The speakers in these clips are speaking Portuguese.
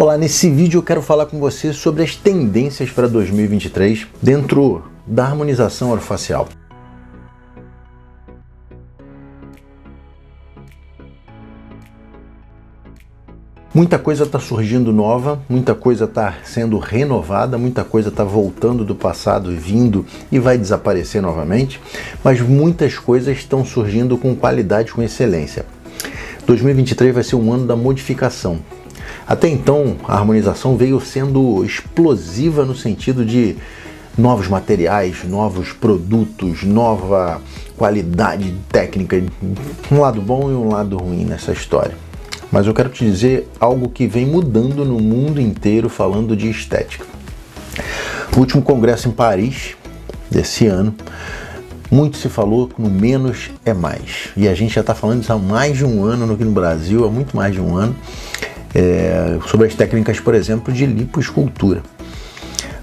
Olá, nesse vídeo eu quero falar com você sobre as tendências para 2023 dentro da harmonização orofacial. Muita coisa está surgindo nova, muita coisa está sendo renovada, muita coisa está voltando do passado, vindo e vai desaparecer novamente, mas muitas coisas estão surgindo com qualidade, com excelência. 2023 vai ser um ano da modificação. Até então, a harmonização veio sendo explosiva no sentido de novos materiais, novos produtos, nova qualidade técnica, um lado bom e um lado ruim nessa história. Mas eu quero te dizer algo que vem mudando no mundo inteiro falando de estética. O último congresso em Paris, desse ano, muito se falou no menos é mais. E a gente já está falando isso há mais de um ano aqui no Brasil, há muito mais de um ano, sobre as técnicas, por exemplo, de lipoescultura.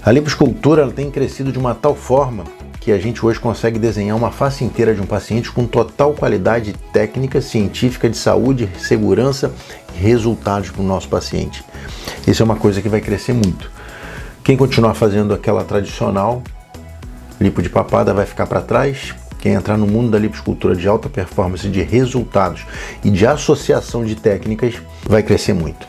A lipoescultura ela tem crescido de uma tal forma que a gente hoje consegue desenhar uma face inteira de um paciente com total qualidade técnica, científica, de saúde, segurança e resultados para o nosso paciente. Isso é uma coisa que vai crescer muito. Quem continuar fazendo aquela tradicional lipo de papada vai ficar para trás. Quem entrar no mundo da lipoescultura de alta performance, de resultados e de associação de técnicas vai crescer muito.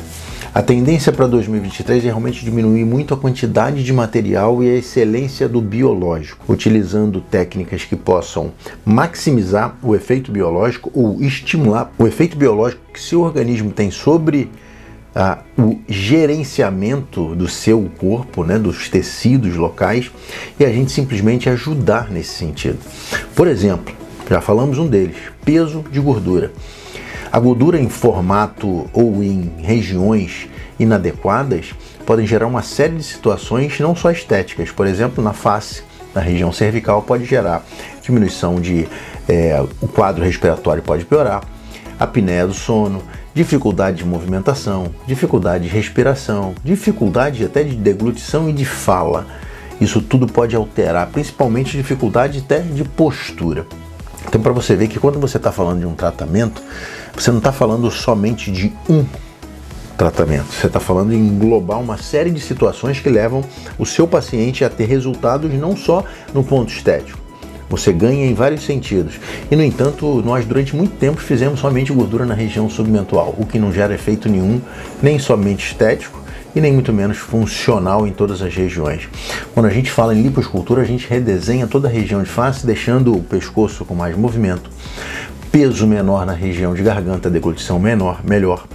A tendência para 2023 é realmente diminuir muito a quantidade de material e a excelência do biológico, utilizando técnicas que possam maximizar o efeito biológico ou estimular o efeito biológico que seu organismo tem sobre o gerenciamento do seu corpo, dos tecidos locais, e a gente simplesmente ajudar nesse sentido. Por exemplo, já falamos um deles, peso de gordura. A gordura em formato ou em regiões inadequadas podem gerar uma série de situações não só estéticas. Por exemplo, na face, na região cervical, pode gerar diminuição o quadro respiratório pode piorar, apneia do sono, dificuldade de movimentação, dificuldade de respiração, dificuldade até de deglutição e de fala. Isso tudo pode alterar, principalmente dificuldade até de postura. Então, para você ver que quando você está falando de um tratamento, você não está falando somente de um tratamento, você está falando em englobar uma série de situações que levam o seu paciente a ter resultados não só no ponto estético. Você ganha em vários sentidos. E, no entanto, nós durante muito tempo fizemos somente gordura na região submentual, o que não gera efeito nenhum, nem somente estético e nem muito menos funcional em todas as regiões. Quando a gente fala em lipoescultura, a gente redesenha toda a região de face, deixando o pescoço com mais movimento, peso menor na região de garganta, deglutição melhor.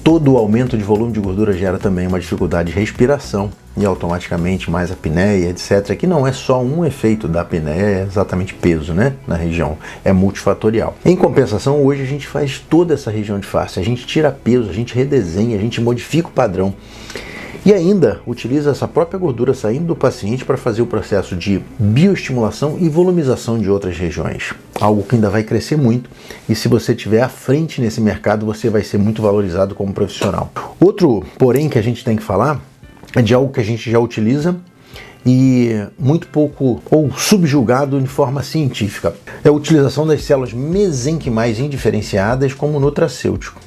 Todo o aumento de volume de gordura gera também uma dificuldade de respiração e automaticamente mais apneia, etc. Que não é só um efeito da apneia, é exatamente peso, na região, é multifatorial. Em compensação, hoje a gente faz toda essa região de face, a gente tira peso, a gente redesenha, a gente modifica o padrão e ainda utiliza essa própria gordura saindo do paciente para fazer o processo de bioestimulação e volumização de outras regiões. Algo que ainda vai crescer muito e se você estiver à frente nesse mercado, você vai ser muito valorizado como profissional. Outro, porém, que a gente tem que falar é de algo que a gente já utiliza e muito pouco ou subjugado de forma científica. É a utilização das células mesenquimais indiferenciadas como nutracêutico.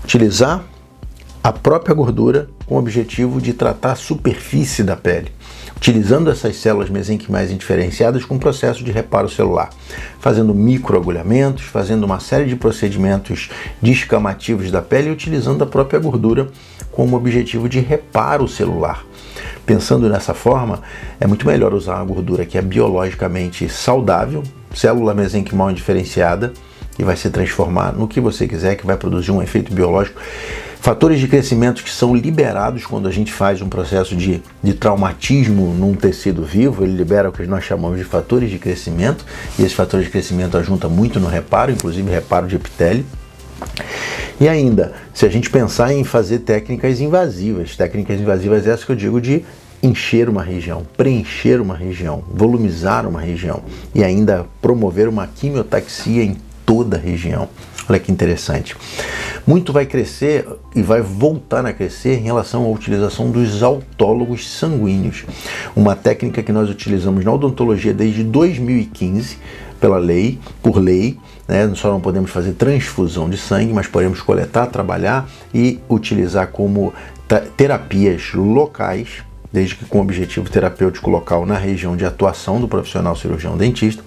Utilizar a própria gordura com o objetivo de tratar a superfície da pele, utilizando essas células mesenquimais indiferenciadas com processo de reparo celular, fazendo microagulhamentos, fazendo uma série de procedimentos descamativos da pele e utilizando a própria gordura como objetivo de reparo celular. Pensando dessa forma, é muito melhor usar uma gordura que é biologicamente saudável, célula mesenquimal indiferenciada, que vai se transformar no que você quiser, que vai produzir um efeito biológico. Fatores de crescimento que são liberados quando a gente faz um processo de traumatismo num tecido vivo, ele libera o que nós chamamos de fatores de crescimento, e esses fatores de crescimento ajudam muito no reparo, inclusive reparo de epitélio. E ainda, se a gente pensar em fazer técnicas invasivas essas que eu digo de encher uma região, preencher uma região, volumizar uma região e ainda promover uma quimiotaxia em toda a região. Olha que interessante. Muito vai crescer e vai voltar a crescer em relação à utilização dos autólogos sanguíneos. Uma técnica que nós utilizamos na odontologia desde 2015, por lei, né? Só não podemos fazer transfusão de sangue, mas podemos coletar, trabalhar e utilizar como terapias locais, desde que com objetivo terapêutico local na região de atuação do profissional cirurgião dentista.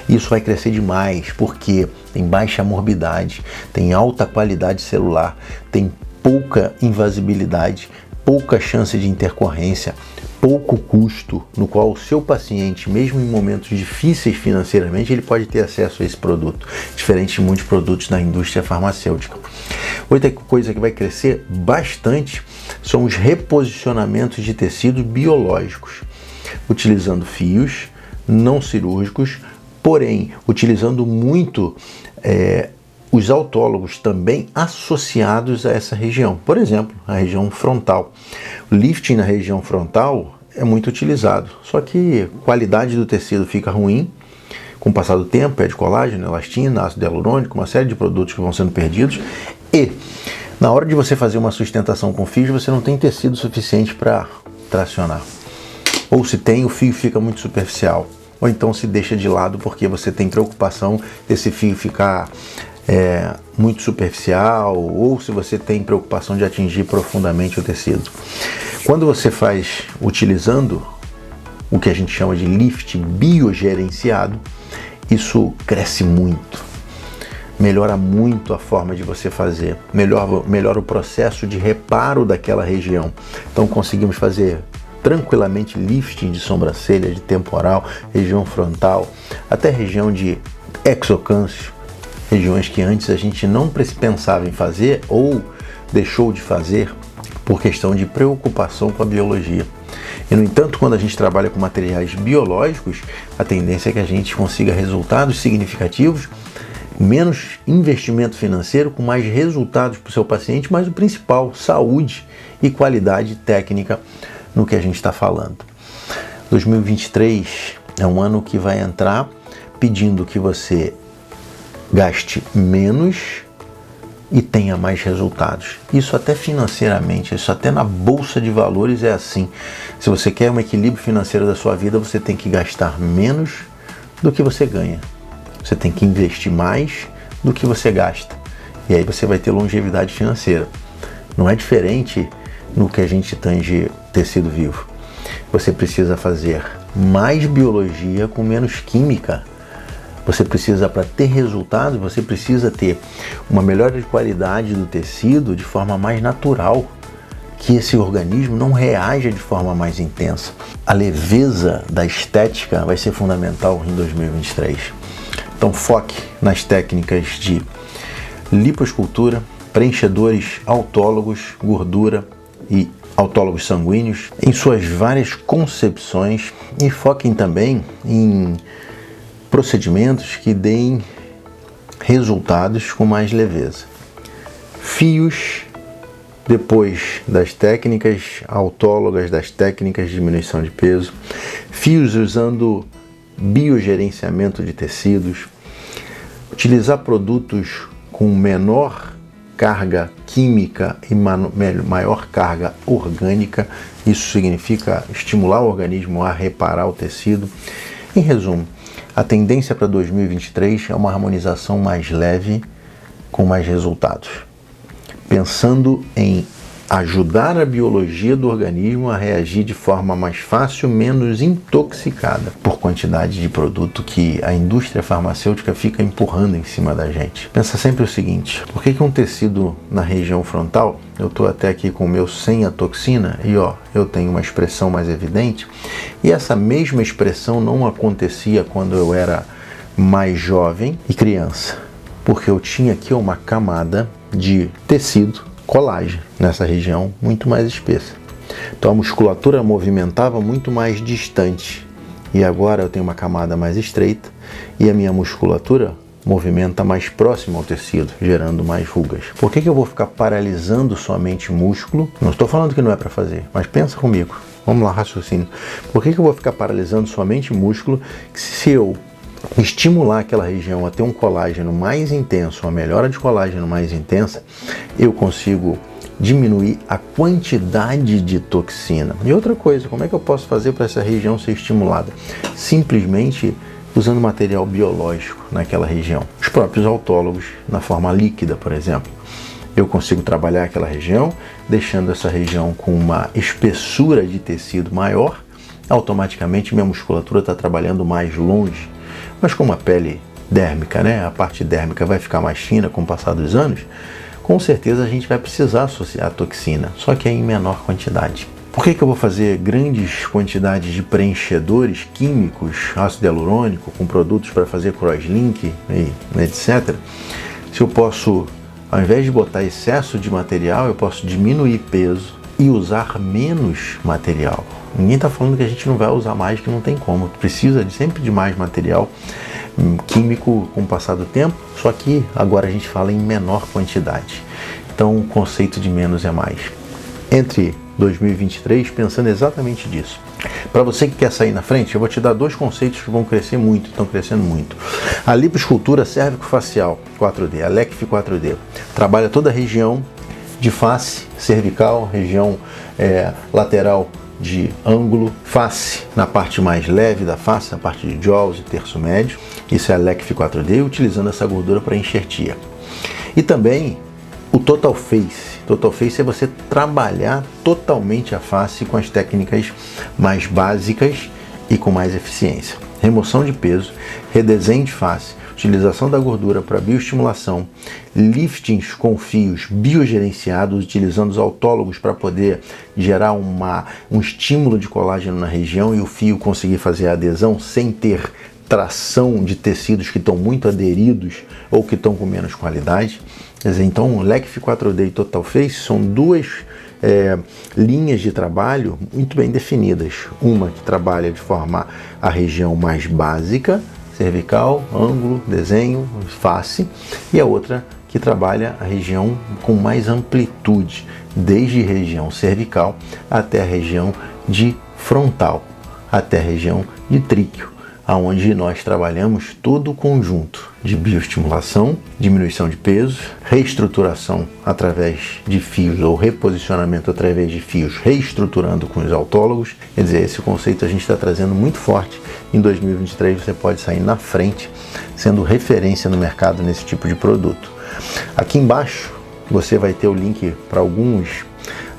Isso vai crescer demais, porque tem baixa morbidade, tem alta qualidade celular, tem pouca invasibilidade, pouca chance de intercorrência, pouco custo, no qual o seu paciente, mesmo em momentos difíceis financeiramente, ele pode ter acesso a esse produto, diferente de muitos produtos da indústria farmacêutica. Outra coisa que vai crescer bastante são os reposicionamentos de tecidos biológicos, utilizando fios não cirúrgicos, porém utilizando muito os autólogos também associados a essa região. Por exemplo, a região frontal. O lifting na região frontal é muito utilizado, só que a qualidade do tecido fica ruim com o passar do tempo, perde colágeno, elastina, ácido hialurônico, uma série de produtos que vão sendo perdidos, e na hora de você fazer uma sustentação com fios, você não tem tecido suficiente para tracionar. Ou se tem, o fio fica muito superficial, ou então se deixa de lado porque você tem preocupação desse fio ficar muito superficial, ou se você tem preocupação de atingir profundamente o tecido. Quando você faz utilizando o que a gente chama de lift biogerenciado, isso cresce muito, melhora muito a forma de você fazer, melhora o processo de reparo daquela região. Então conseguimos fazer tranquilamente lifting de sobrancelha, de temporal, região frontal, até região de exocâncio, regiões que antes a gente não pensava em fazer ou deixou de fazer por questão de preocupação com a biologia. E, no entanto, quando a gente trabalha com materiais biológicos, a tendência é que a gente consiga resultados significativos, menos investimento financeiro, com mais resultados para o seu paciente, mas o principal, saúde e qualidade técnica no que a gente está falando. 2023 é um ano que vai entrar pedindo que você gaste menos e tenha mais resultados. Isso até financeiramente, isso até na bolsa de valores é assim. Se você quer um equilíbrio financeiro da sua vida, você tem que gastar menos do que você ganha. Você tem que investir mais do que você gasta. E aí você vai ter longevidade financeira. Não é diferente no que a gente tange tecido vivo. Você precisa fazer mais biologia com menos química. Você precisa, para ter resultados, você precisa ter uma melhora de qualidade do tecido de forma mais natural, que esse organismo não reaja de forma mais intensa. A leveza da estética vai ser fundamental em 2023. Então foque nas técnicas de lipoescultura, preenchedores autólogos, gordura e autólogos sanguíneos, em suas várias concepções, e foquem também em procedimentos que deem resultados com mais leveza. Fios, depois das técnicas autólogas, das técnicas de diminuição de peso, fios usando biogerenciamento de tecidos, utilizar produtos com menor carga química e maior carga orgânica. Isso significa estimular o organismo a reparar o tecido. Em resumo, a tendência para 2023 é uma harmonização mais leve, com mais resultados, pensando em ajudar a biologia do organismo a reagir de forma mais fácil, menos intoxicada por quantidade de produto que a indústria farmacêutica fica empurrando em cima da gente. Pensa sempre o seguinte: por que um tecido na região frontal, eu estou até aqui com o meu sem a toxina e eu tenho uma expressão mais evidente, e essa mesma expressão não acontecia quando eu era mais jovem e criança? Porque eu tinha aqui uma camada de tecido, colágeno, nessa região muito mais espessa. Então a musculatura movimentava muito mais distante, e agora eu tenho uma camada mais estreita e a minha musculatura movimenta mais próximo ao tecido, gerando mais rugas. Por que eu vou ficar paralisando somente músculo? Não estou falando que não é para fazer, mas pensa comigo. Vamos lá, raciocínio. Por que eu vou ficar paralisando somente músculo, que se eu estimular aquela região a ter um colágeno mais intenso, uma melhora de colágeno mais intensa, eu consigo diminuir a quantidade de toxina? E outra coisa, como é que eu posso fazer para essa região ser estimulada? Simplesmente usando material biológico naquela região. Os próprios autólogos, na forma líquida, por exemplo. Eu consigo trabalhar aquela região, deixando essa região com uma espessura de tecido maior, automaticamente minha musculatura está trabalhando mais longe. Mas como a pele dérmica, a parte dérmica vai ficar mais fina com o passar dos anos, com certeza a gente vai precisar associar a toxina, só que é em menor quantidade. Por que eu vou fazer grandes quantidades de preenchedores químicos, ácido hialurônico, com produtos para fazer crosslink, etc. Se eu posso, ao invés de botar excesso de material, eu posso diminuir peso e usar menos material. Ninguém está falando que a gente não vai usar mais, que não tem como. Precisa sempre de mais material químico com o passar do tempo, só que agora a gente fala em menor quantidade. Então o conceito de menos é mais. Entre 2023, pensando exatamente disso. Para você que quer sair na frente, eu vou te dar dois conceitos que vão crescer muito, estão crescendo muito. A lipoescultura cérvico-facial 4D, a LECF 4D, trabalha toda a região de face, cervical, região lateral de ângulo, face na parte mais leve da face, na parte de jaws e terço médio. Isso é a LECF 4D, utilizando essa gordura para enxertia. E também o Total Face. Total Face é você trabalhar totalmente a face com as técnicas mais básicas e com mais eficiência. Remoção de peso, redesenho de face, utilização da gordura para bioestimulação, liftings com fios biogerenciados, utilizando os autólogos para poder gerar um estímulo de colágeno na região e o fio conseguir fazer a adesão sem ter tração de tecidos que estão muito aderidos ou que estão com menos qualidade. Quer dizer, então, LECF 4D e Total Face são duas linhas de trabalho muito bem definidas. Uma que trabalha de forma a região mais básica, cervical, ângulo, desenho, face, e a outra que trabalha a região com mais amplitude, desde a região cervical até a região de frontal, até a região de tríqueo, aonde nós trabalhamos todo o conjunto de bioestimulação, diminuição de peso, reestruturação através de fios ou reposicionamento através de fios, reestruturando com os autólogos. Quer dizer, esse conceito a gente está trazendo muito forte. Em 2023 você pode sair na frente, sendo referência no mercado nesse tipo de produto. Aqui embaixo você vai ter o link para algumas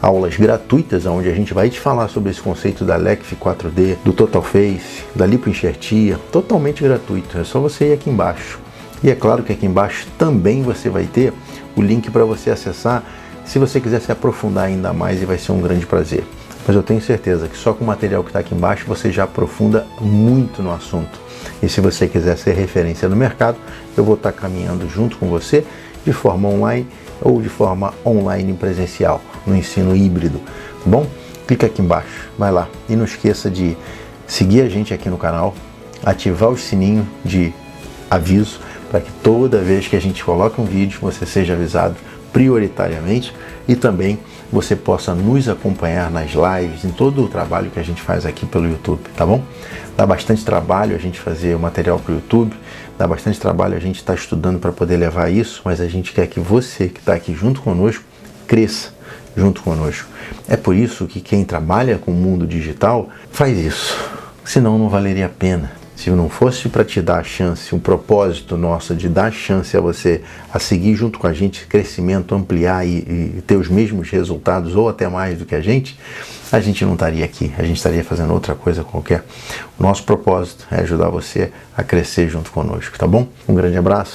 aulas gratuitas, onde a gente vai te falar sobre esse conceito da LECF 4D, do Total Face, da lipoenxertia, totalmente gratuito. É só você ir aqui embaixo. E é claro que aqui embaixo também você vai ter o link para você acessar, se você quiser se aprofundar ainda mais, e vai ser um grande prazer. Mas eu tenho certeza que só com o material que está aqui embaixo você já aprofunda muito no assunto. E se você quiser ser referência no mercado, eu vou estar caminhando junto com você de forma online ou de forma online presencial, no ensino híbrido, tá bom? Clica aqui embaixo, vai lá e não esqueça de seguir a gente aqui no canal, ativar o sininho de aviso para que toda vez que a gente coloca um vídeo você seja avisado prioritariamente e também você possa nos acompanhar nas lives, em todo o trabalho que a gente faz aqui pelo YouTube, tá bom? Dá bastante trabalho a gente fazer o material para o YouTube, dá bastante trabalho a gente estar estudando para poder levar isso, mas a gente quer que você que está aqui junto conosco cresça junto conosco. É por isso que quem trabalha com o mundo digital faz isso, senão não valeria a pena. Se não fosse para te dar a chance, um propósito nosso de dar chance a você a seguir junto com a gente, crescimento, ampliar e ter os mesmos resultados ou até mais do que a gente não estaria aqui, a gente estaria fazendo outra coisa qualquer. O nosso propósito é ajudar você a crescer junto conosco, tá bom? Um grande abraço,